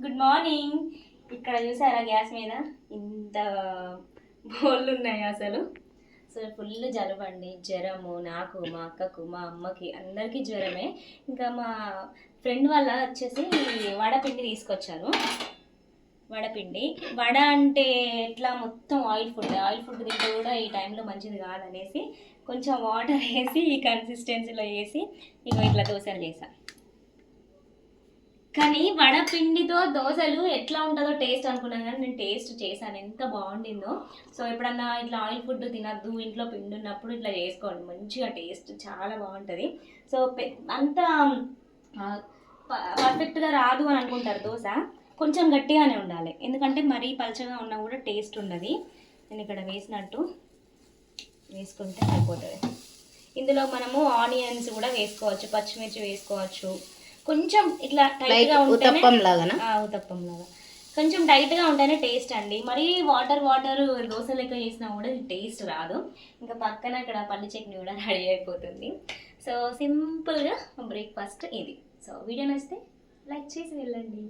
Good morning. ఇక్కడ చూసారా gas మీద ఇంత బోళ్ళు ఉన్నాయి అసలు. సో ఫుల్ జలుబండి, జ్వరము. నాకు, మా అక్కకు, మా అమ్మకి అందరికీ జ్వరమే. ఇంకా మా ఫ్రెండ్ వాళ్ళ వచ్చేసి వడపిండి తీసుకొచ్చారు. వడపిండి వడ అంటే ఎట్లా మొత్తం ఆయిల్ ఫుడ్ తింటే కూడా ఈ టైంలో మంచిది కాదనేసి కొంచెం వాటర్ వేసి ఈ కన్సిస్టెన్సీలో వేసి ఇక ఇట్లా దోశలు చేసాను. కానీ వడపిండితో దోశలు ఎట్లా ఉంటుందో టేస్ట్ అనుకున్నాను, కానీ నేను టేస్ట్ చేశాను, ఎంత బాగుండిందో. సో ఎప్పుడన్నా ఇట్లా ఆయిల్ ఫుడ్ తినద్దు, ఇంట్లో పిండి ఉన్నప్పుడు ఇట్లా చేసుకోండి, మంచిగా టేస్ట్ చాలా బాగుంటుంది. సో అంత పర్ఫెక్ట్గా రాదు అని అనుకుంటారు దోశ, కొంచెం గట్టిగానే ఉండాలి, ఎందుకంటే మరీ పలచగా ఉన్నా కూడా టేస్ట్ ఉండదు. నేను ఇక్కడ వేసినట్టు వేసుకుంటే అయిపోతుంది. ఇందులో మనము ఆనియన్స్ కూడా వేసుకోవచ్చు, పచ్చిమిర్చి వేసుకోవచ్చు. కొంచెం ఇట్లా టైట్గా ఉంటేనే ఉతప్పం లాగా కొంచెం టైట్గా ఉంటేనే టేస్ట్ అండి. మరీ వాటర్ దోశ లెక్క చేసినా కూడా టేస్ట్ రాదు. ఇంకా పక్కన ఇక్కడ పల్లి చట్నీ కూడా రెడీ అయిపోతుంది. సో సింపుల్గా బ్రేక్ఫాస్ట్ ఇది. సో వీడియో నచ్చితే లైక్ చేసి వెళ్ళండి.